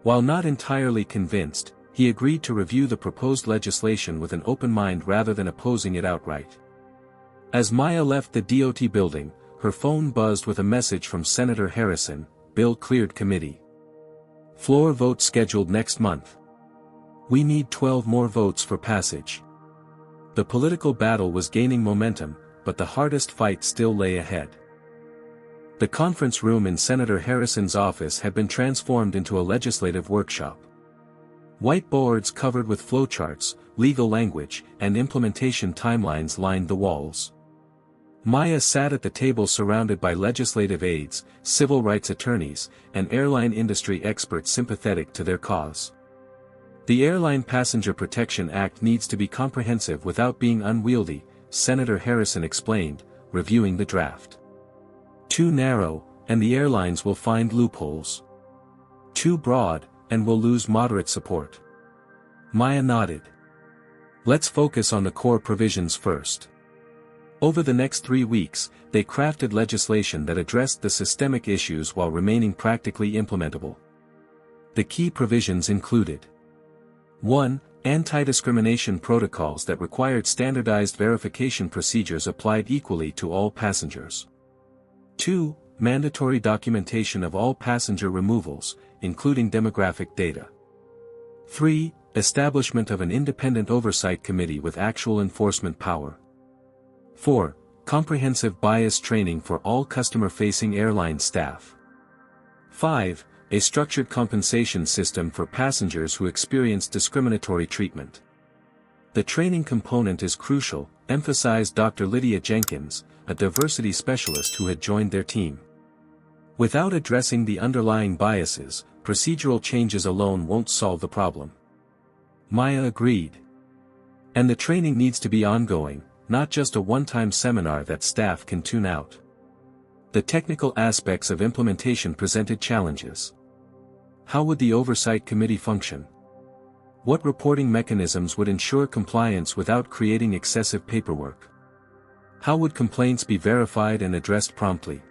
While not entirely convinced, he agreed to review the proposed legislation with an open mind rather than opposing it outright. As Maya left the DOT building, her phone buzzed with a message from Senator Harrison, bill cleared committee. Floor vote scheduled next month. We need 12 more votes for passage. The political battle was gaining momentum, but the hardest fight still lay ahead. The conference room in Senator Harrison's office had been transformed into a legislative workshop. Whiteboards covered with flowcharts, legal language, and implementation timelines lined the walls. Maya sat at the table surrounded by legislative aides, civil rights attorneys, and airline industry experts sympathetic to their cause. The Airline Passenger Protection Act needs to be comprehensive without being unwieldy, Senator Harrison explained, reviewing the draft. Too narrow, and the airlines will find loopholes. Too broad, and will lose moderate support. Maya nodded. Let's focus on the core provisions first. Over the next 3 weeks, they crafted legislation that addressed the systemic issues while remaining practically implementable. The key provisions included 1. Anti-discrimination protocols that required standardized verification procedures applied equally to all passengers. 2. Mandatory documentation of all passenger removals, including demographic data. 3. Establishment of an independent oversight committee with actual enforcement power. 4. Comprehensive bias training for all customer-facing airline staff. 5. A structured compensation system for passengers who experience discriminatory treatment. The training component is crucial, emphasized Dr. Lydia Jenkins, a diversity specialist who had joined their team. Without addressing the underlying biases, procedural changes alone won't solve the problem. Maya agreed. And the training needs to be ongoing, not just a one-time seminar that staff can tune out. The technical aspects of implementation presented challenges. How would the oversight committee function? What reporting mechanisms would ensure compliance without creating excessive paperwork? How would complaints be verified and addressed promptly?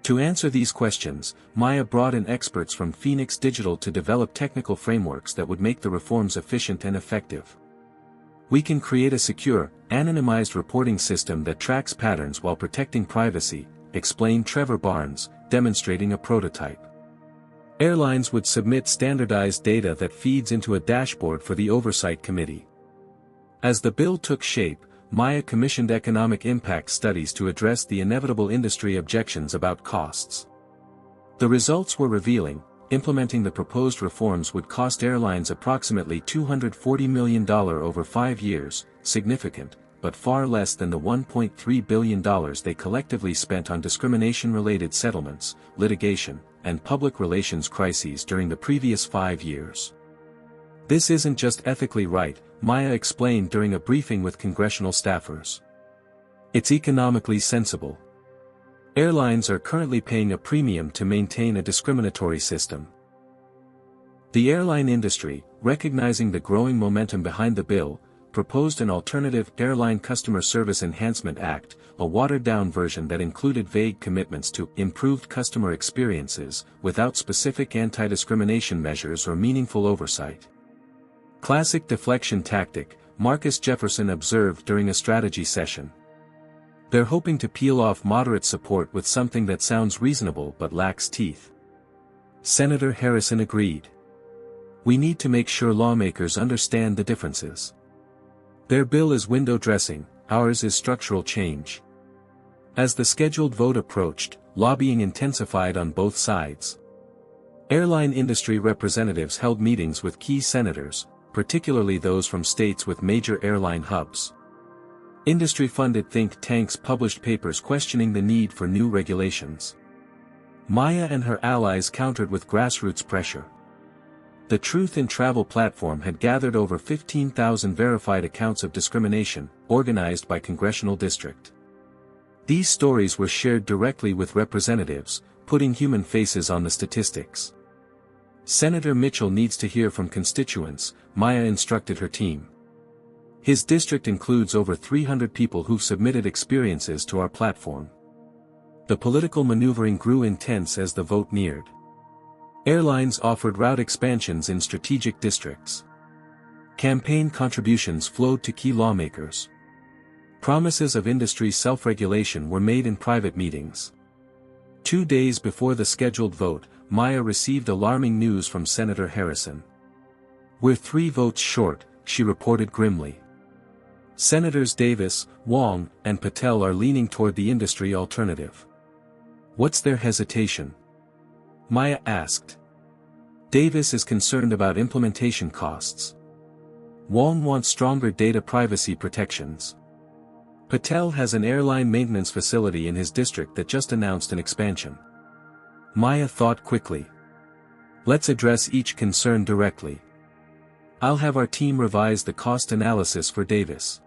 To answer these questions, Maya brought in experts from Phoenix Digital to develop technical frameworks that would make the reforms efficient and effective. We can create a secure, anonymized reporting system that tracks patterns while protecting privacy, explained Trevor Barnes, demonstrating a prototype. Airlines would submit standardized data that feeds into a dashboard for the oversight committee. As the bill took shape, Maya commissioned economic impact studies to address the inevitable industry objections about costs. The results were revealing. Implementing the proposed reforms would cost airlines approximately $240 million over 5 years, significant, but far less than the $1.3 billion they collectively spent on discrimination-related settlements, litigation, and public relations crises during the previous 5 years. This isn't just ethically right, Maya explained during a briefing with congressional staffers. It's economically sensible. Airlines are currently paying a premium to maintain a discriminatory system. The airline industry, recognizing the growing momentum behind the bill, proposed an alternative Airline Customer Service Enhancement Act, a watered-down version that included vague commitments to improved customer experiences, without specific anti-discrimination measures or meaningful oversight. Classic deflection tactic, Marcus Jefferson observed during a strategy session. They're hoping to peel off moderate support with something that sounds reasonable but lacks teeth. Senator Harrison agreed. We need to make sure lawmakers understand the differences. Their bill is window dressing, ours is structural change. As the scheduled vote approached, lobbying intensified on both sides. Airline industry representatives held meetings with key senators, particularly those from states with major airline hubs. Industry-funded think tanks published papers questioning the need for new regulations. Maya and her allies countered with grassroots pressure. The Truth in Travel platform had gathered over 15,000 verified accounts of discrimination, organized by congressional district. These stories were shared directly with representatives, putting human faces on the statistics. Senator Mitchell needs to hear from constituents, Maya instructed her team. His district includes over 300 people who've submitted experiences to our platform. The political maneuvering grew intense as the vote neared. Airlines offered route expansions in strategic districts. Campaign contributions flowed to key lawmakers. Promises of industry self-regulation were made in private meetings. 2 days before the scheduled vote, Maya received alarming news from Senator Harrison. We're 3 votes short, she reported grimly. Senators Davis, Wong, and Patel are leaning toward the industry alternative. What's their hesitation? Maya asked. Davis is concerned about implementation costs. Wong wants stronger data privacy protections. Patel has an airline maintenance facility in his district that just announced an expansion. Maya thought quickly. Let's address each concern directly. I'll have our team revise the cost analysis for Davis.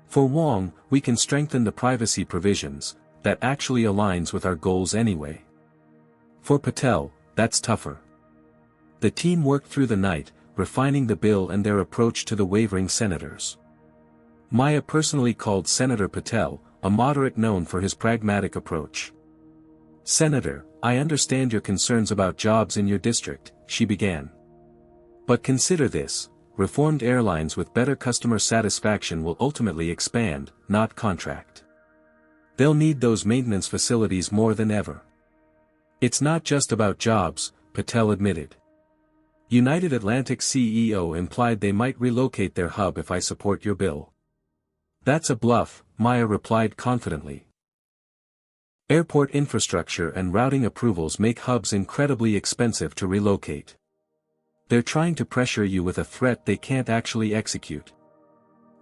For Wong, we can strengthen the privacy provisions, that actually aligns with our goals anyway. For Patel, that's tougher. The team worked through the night, refining the bill and their approach to the wavering senators. Maya personally called Senator Patel, a moderate known for his pragmatic approach. Senator, I understand your concerns about jobs in your district, she began. But consider this, reformed airlines with better customer satisfaction will ultimately expand, not contract. They'll need those maintenance facilities more than ever. It's not just about jobs, Patel admitted. United Atlantic CEO implied they might relocate their hub if I support your bill. That's a bluff, Maya replied confidently. Airport infrastructure and routing approvals make hubs incredibly expensive to relocate. They're trying to pressure you with a threat they can't actually execute.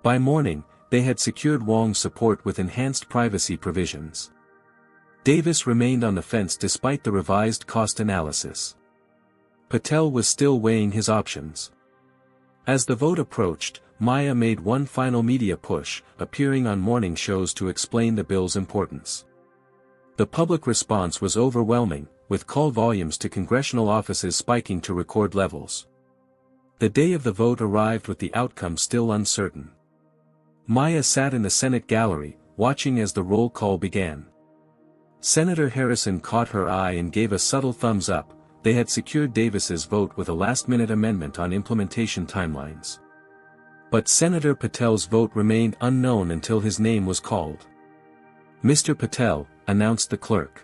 By morning, They had secured Wong's support with enhanced privacy provisions. Davis remained on the fence despite the revised cost analysis. Patel was still weighing his options. As the vote approached, Maya made one final media push, appearing on morning shows to explain the bill's importance. The public response was overwhelming, with call volumes to congressional offices spiking to record levels. The day of the vote arrived with the outcome still uncertain. Maya sat in the Senate gallery, watching as the roll call began. Senator Harrison caught her eye and gave a subtle thumbs up. They had secured Davis's vote with a last-minute amendment on implementation timelines. But Senator Patel's vote remained unknown until his name was called. "Mr. Patel," announced the clerk.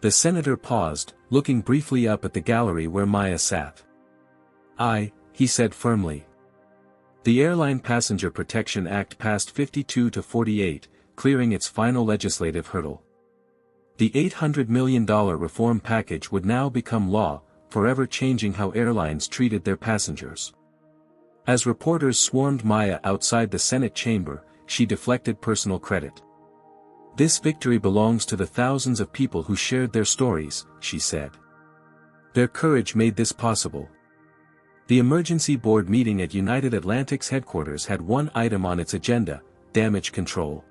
The senator paused, looking briefly up at the gallery where Maya sat. He said firmly. The Airline Passenger Protection Act passed 52 to 48, clearing its final legislative hurdle. The $800 million reform package would now become law, forever changing how airlines treated their passengers. As reporters swarmed Maya outside the Senate chamber, she deflected personal credit. "This victory belongs to the thousands of people who shared their stories," she said. "Their courage made this possible." The emergency board meeting at United Atlantic's headquarters had one item on its agenda: damage control.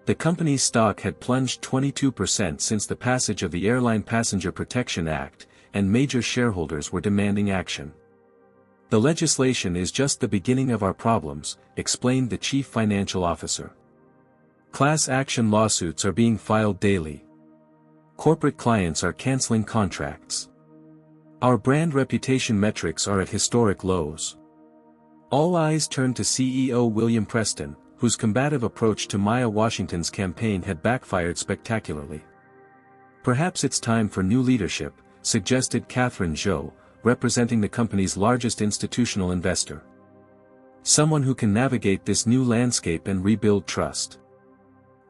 The company's stock had plunged 22% since the passage of the Airline Passenger Protection Act, and major shareholders were demanding action. "The legislation is just the beginning of our problems," explained the chief financial officer. "Class action lawsuits are being filed daily. Corporate clients are canceling contracts. Our brand reputation metrics are at historic lows." All eyes turned to CEO William Preston, whose combative approach to Maya Washington's campaign had backfired spectacularly. "Perhaps it's time for new leadership," suggested Catherine Zhou, representing the company's largest institutional investor. "Someone who can navigate this new landscape and rebuild trust."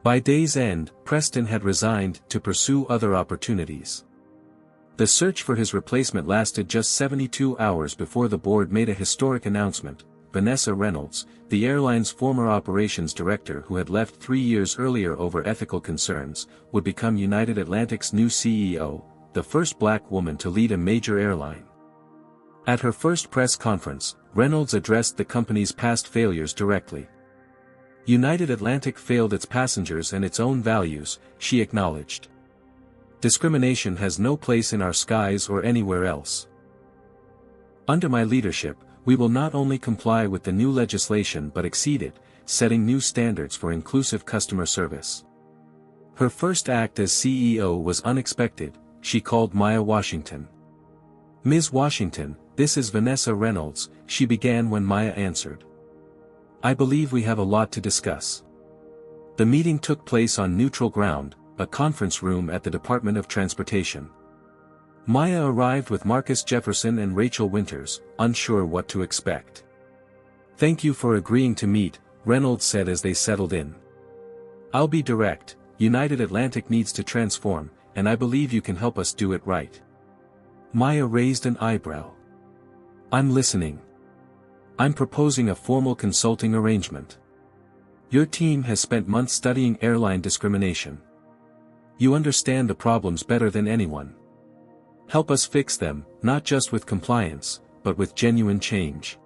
By day's end, Preston had resigned to pursue other opportunities. The search for his replacement lasted just 72 hours before the board made a historic announcement. Vanessa Reynolds, the airline's former operations director who had left 3 years earlier over ethical concerns, would become United Atlantic's new CEO, the first black woman to lead a major airline. At her first press conference, Reynolds addressed the company's past failures directly. United Atlantic failed its passengers and its own values, she acknowledged. "Discrimination has no place in our skies or anywhere else. Under my leadership, we will not only comply with the new legislation but exceed it, setting new standards for inclusive customer service." Her first act as CEO was unexpected. She called Maya Washington. "Ms. Washington, this is Vanessa Reynolds," she began when Maya answered. "I believe we have a lot to discuss." The meeting took place on neutral ground, a conference room at the Department of Transportation. Maya arrived with Marcus Jefferson and Rachel Winters, unsure what to expect. "Thank you for agreeing to meet," Reynolds said as they settled in. "I'll be direct. United Atlantic needs to transform, and I believe you can help us do it right." Maya raised an eyebrow. "I'm listening. I'm proposing a formal consulting arrangement. Your team has spent months studying airline discrimination. You understand the problems better than anyone. Help us fix them, not just with compliance, but with genuine change."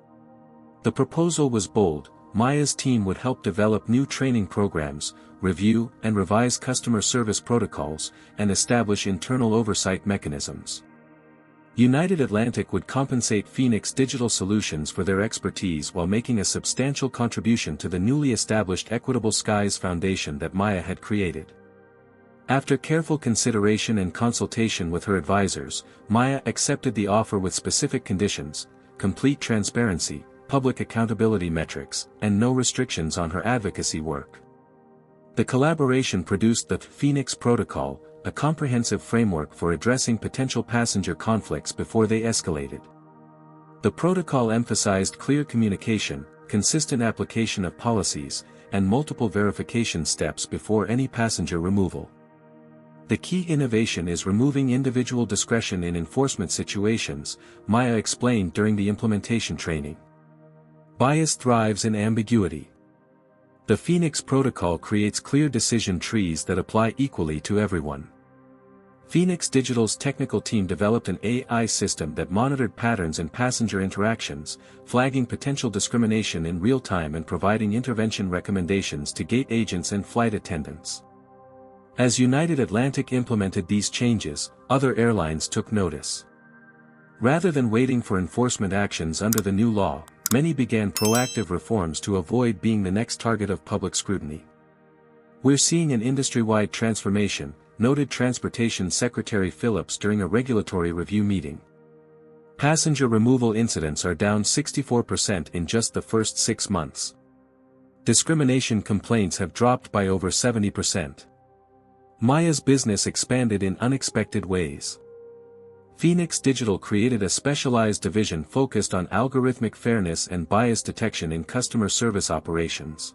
The proposal was bold. Maya's team would help develop new training programs, review and revise customer service protocols, and establish internal oversight mechanisms. United Atlantic would compensate Phoenix Digital Solutions for their expertise while making a substantial contribution to the newly established Equitable Skies Foundation that Maya had created. After careful consideration and consultation with her advisors, Maya accepted the offer with specific conditions: complete transparency, public accountability metrics, and no restrictions on her advocacy work. The collaboration produced the Phoenix Protocol, a comprehensive framework for addressing potential passenger conflicts before they escalated. The protocol emphasized clear communication, consistent application of policies, and multiple verification steps before any passenger removal. The key innovation is removing individual discretion in enforcement situations, Maya explained during the implementation training. Bias thrives in ambiguity. The Phoenix Protocol creates clear decision trees that apply equally to everyone. Phoenix Digital's technical team developed an AI system that monitored patterns in passenger interactions, flagging potential discrimination in real time and providing intervention recommendations to gate agents and flight attendants. As United Atlantic implemented these changes, other airlines took notice. Rather than waiting for enforcement actions under the new law, many began proactive reforms to avoid being the next target of public scrutiny. "We're seeing an industry-wide transformation," noted Transportation Secretary Phillips during a regulatory review meeting. Passenger removal incidents are down 64% in just the first 6 months. Discrimination complaints have dropped by over 70%. Maya's business expanded in unexpected ways. Phoenix Digital created a specialized division focused on algorithmic fairness and bias detection in customer service operations.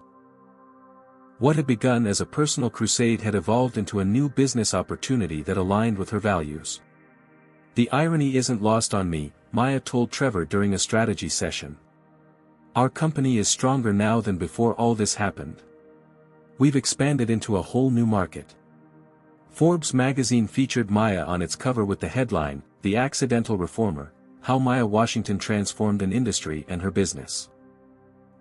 What had begun as a personal crusade had evolved into a new business opportunity that aligned with her values. "The irony isn't lost on me," Maya told Trevor during a strategy session. "Our company is stronger now than before all this happened. We've expanded into a whole new market." Forbes magazine featured Maya on its cover with the headline, "The Accidental Reformer: How Maya Washington Transformed an Industry and Her Business."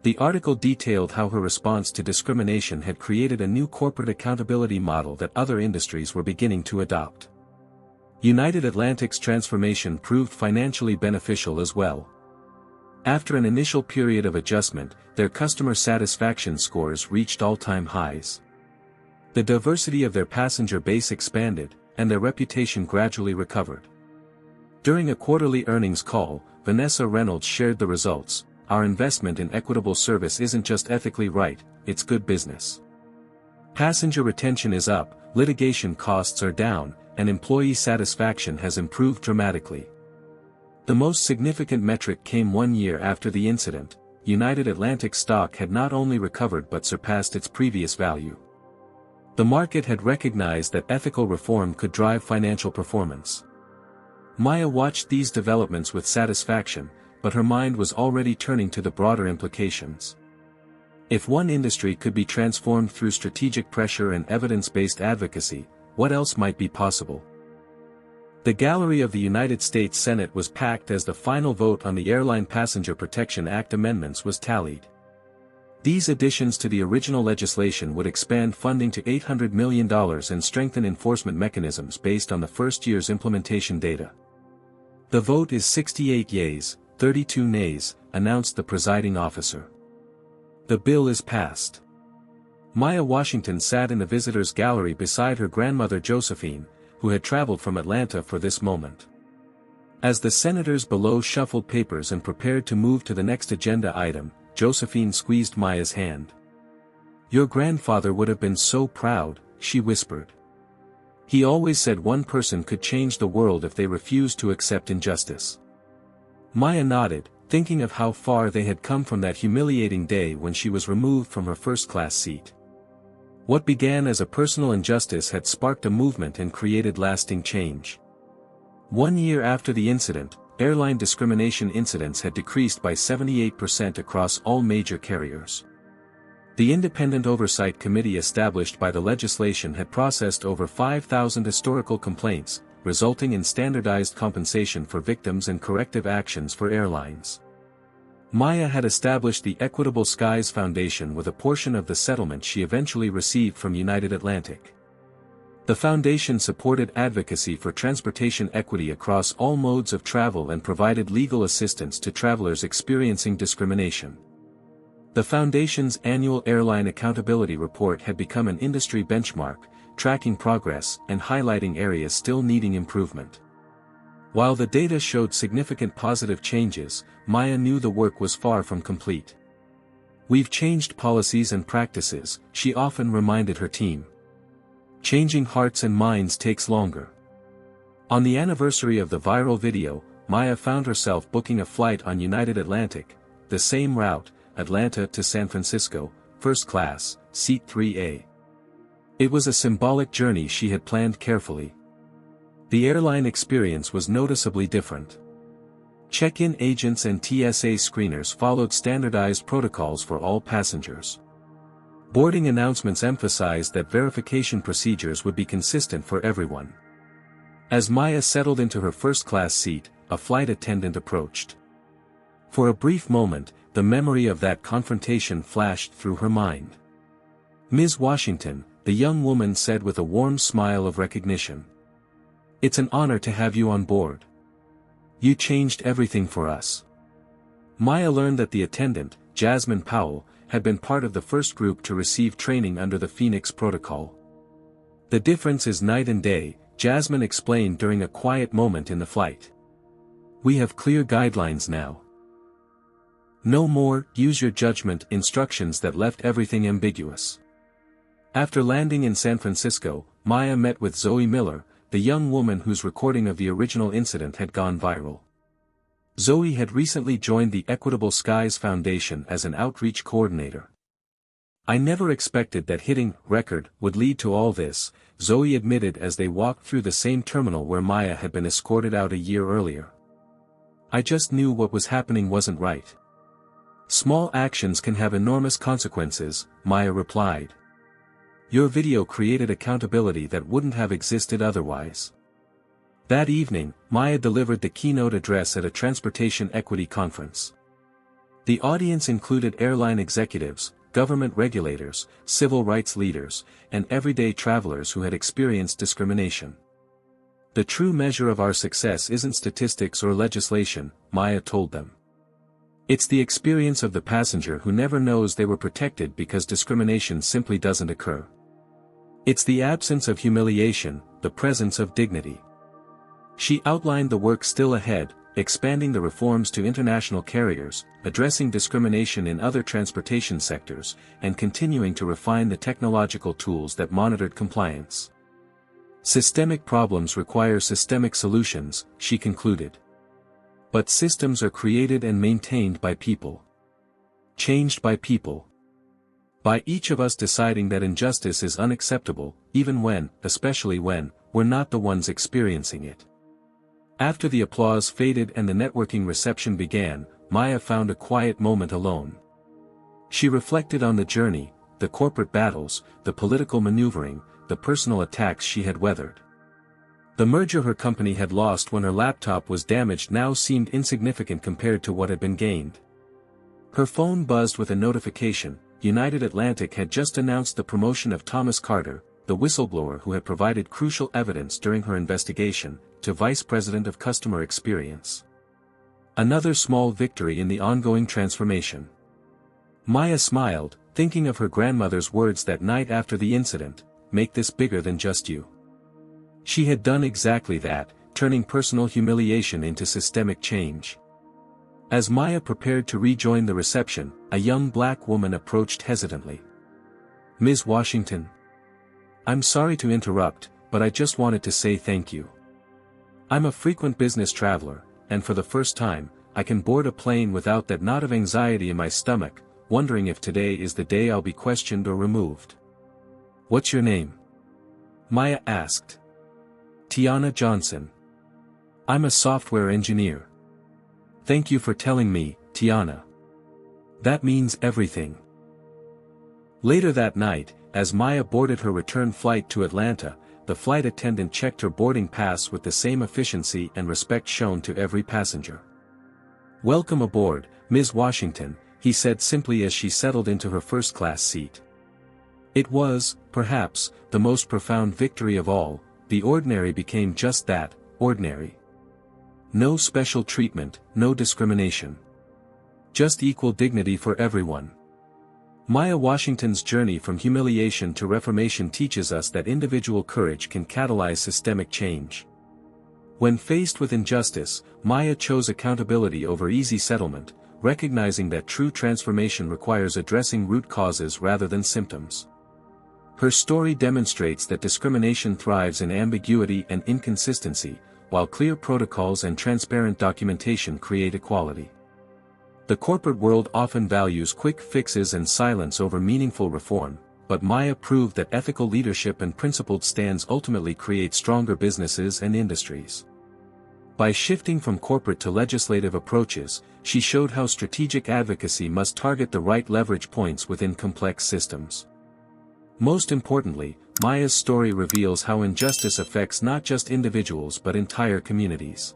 The article detailed how her response to discrimination had created a new corporate accountability model that other industries were beginning to adopt. United Atlantic's transformation proved financially beneficial as well. After an initial period of adjustment, their customer satisfaction scores reached all-time highs. The diversity of their passenger base expanded, and their reputation gradually recovered. During a quarterly earnings call, Vanessa Reynolds shared the results. "Our investment in equitable service isn't just ethically right, it's good business. Passenger retention is up, litigation costs are down, and employee satisfaction has improved dramatically." The most significant metric came 1 year after the incident. United Atlantic stock had not only recovered but surpassed its previous value. The market had recognized that ethical reform could drive financial performance. Maya watched these developments with satisfaction, but her mind was already turning to the broader implications. If one industry could be transformed through strategic pressure and evidence-based advocacy, what else might be possible? The gallery of the United States Senate was packed as the final vote on the Airline Passenger Protection Act amendments was tallied. These additions to the original legislation would expand funding to $800 million and strengthen enforcement mechanisms based on the first year's implementation data. The vote is 68 yeas, 32 nays, announced the presiding officer. The bill is passed. Maya Washington sat in the visitors' gallery beside her grandmother Josephine, who had traveled from Atlanta for this moment. As the senators below shuffled papers and prepared to move to the next agenda item, Josephine squeezed Maya's hand. "Your grandfather would have been so proud," she whispered. "He always said one person could change the world if they refused to accept injustice." Maya nodded, thinking of how far they had come from that humiliating day when she was removed from her first-class seat. What began as a personal injustice had sparked a movement and created lasting change. 1 year after the incident, airline discrimination incidents had decreased by 78% across all major carriers. The independent oversight committee established by the legislation had processed over 5,000 historical complaints, resulting in standardized compensation for victims and corrective actions for airlines. Maya had established the Equitable Skies Foundation with a portion of the settlement she eventually received from United Atlantic. The foundation supported advocacy for transportation equity across all modes of travel and provided legal assistance to travelers experiencing discrimination. The foundation's annual Airline Accountability Report had become an industry benchmark, tracking progress and highlighting areas still needing improvement. While the data showed significant positive changes, Maya knew the work was far from complete. "We've changed policies and practices," she often reminded her team. "Changing hearts and minds takes longer." On the anniversary of the viral video, Maya found herself booking a flight on United Atlantic, the same route, Atlanta to San Francisco, first class, seat 3A. It was a symbolic journey she had planned carefully. The airline experience was noticeably different. Check-in agents and TSA screeners followed standardized protocols for all passengers. Boarding announcements emphasized that verification procedures would be consistent for everyone. As Maya settled into her first-class seat, a flight attendant approached. For a brief moment, the memory of that confrontation flashed through her mind. "Ms. Washington," the young woman said with a warm smile of recognition. "It's an honor to have you on board. You changed everything for us." Maya learned that the attendant, Jasmine Powell, had been part of the first group to receive training under the Phoenix Protocol. "The difference is night and day," Jasmine explained during a quiet moment in the flight. "We have clear guidelines now. No more use your judgment instructions that left everything ambiguous." After landing in San Francisco, Maya met with Zoe Miller, the young woman whose recording of the original incident had gone viral. Zoe had recently joined the Equitable Skies Foundation as an outreach coordinator. "I never expected that hitting record would lead to all this," Zoe admitted as they walked through the same terminal where Maya had been escorted out a year earlier. "I just knew what was happening wasn't right." "Small actions can have enormous consequences," Maya replied. "Your video created accountability that wouldn't have existed otherwise." That evening, Maya delivered the keynote address at a transportation equity conference. The audience included airline executives, government regulators, civil rights leaders, and everyday travelers who had experienced discrimination. "The true measure of our success isn't statistics or legislation," Maya told them. "It's the experience of the passenger who never knows they were protected because discrimination simply doesn't occur. It's the absence of humiliation, the presence of dignity." She outlined the work still ahead, expanding the reforms to international carriers, addressing discrimination in other transportation sectors, and continuing to refine the technological tools that monitored compliance. "Systemic problems require systemic solutions," she concluded. "But systems are created and maintained by people. Changed by people. By each of us deciding that injustice is unacceptable, even when, especially when, we're not the ones experiencing it." After the applause faded and the networking reception began, Maya found a quiet moment alone. She reflected on the journey, the corporate battles, the political maneuvering, the personal attacks she had weathered. The merger her company had lost when her laptop was damaged now seemed insignificant compared to what had been gained. Her phone buzzed with a notification. United Atlantic had just announced the promotion of Thomas Carter, the whistleblower who had provided crucial evidence during her investigation, to Vice President of Customer Experience. Another small victory in the ongoing transformation. Maya smiled, thinking of her grandmother's words that night after the incident, "Make this bigger than just you." She had done exactly that, turning personal humiliation into systemic change. As Maya prepared to rejoin the reception, a young black woman approached hesitantly. "Ms. Washington? I'm sorry to interrupt, but I just wanted to say thank you. I'm a frequent business traveler, and for the first time, I can board a plane without that knot of anxiety in my stomach, wondering if today is the day I'll be questioned or removed." "What's your name?" Maya asked. "Tiana Johnson. I'm a software engineer." "Thank you for telling me, Tiana. That means everything." Later that night, as Maya boarded her return flight to Atlanta, the flight attendant checked her boarding pass with the same efficiency and respect shown to every passenger. "Welcome aboard, Ms. Washington," he said simply as she settled into her first-class seat. It was, perhaps, the most profound victory of all. The ordinary became just that, ordinary. No special treatment, no discrimination. Just equal dignity for everyone. Maya Washington's journey from humiliation to reformation teaches us that individual courage can catalyze systemic change. When faced with injustice, Maya chose accountability over easy settlement, recognizing that true transformation requires addressing root causes rather than symptoms. Her story demonstrates that discrimination thrives in ambiguity and inconsistency, while clear protocols and transparent documentation create equality. The corporate world often values quick fixes and silence over meaningful reform, but Maya proved that ethical leadership and principled stands ultimately create stronger businesses and industries. By shifting from corporate to legislative approaches, she showed how strategic advocacy must target the right leverage points within complex systems. Most importantly, Maya's story reveals how injustice affects not just individuals but entire communities.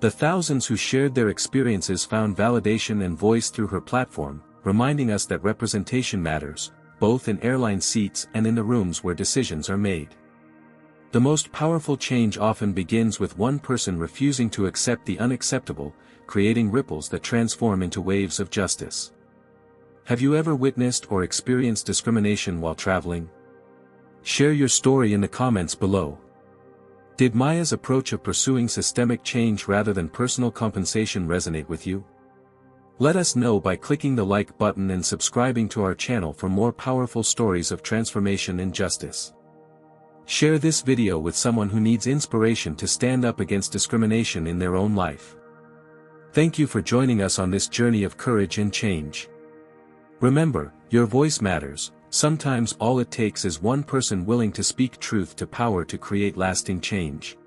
The thousands who shared their experiences found validation and voice through her platform, reminding us that representation matters, both in airline seats and in the rooms where decisions are made. The most powerful change often begins with one person refusing to accept the unacceptable, creating ripples that transform into waves of justice. Have you ever witnessed or experienced discrimination while traveling? Share your story in the comments below. Did Maya's approach of pursuing systemic change rather than personal compensation resonate with you? Let us know by clicking the like button and subscribing to our channel for more powerful stories of transformation and justice. Share this video with someone who needs inspiration to stand up against discrimination in their own life. Thank you for joining us on this journey of courage and change. Remember, your voice matters. Sometimes all it takes is one person willing to speak truth to power to create lasting change.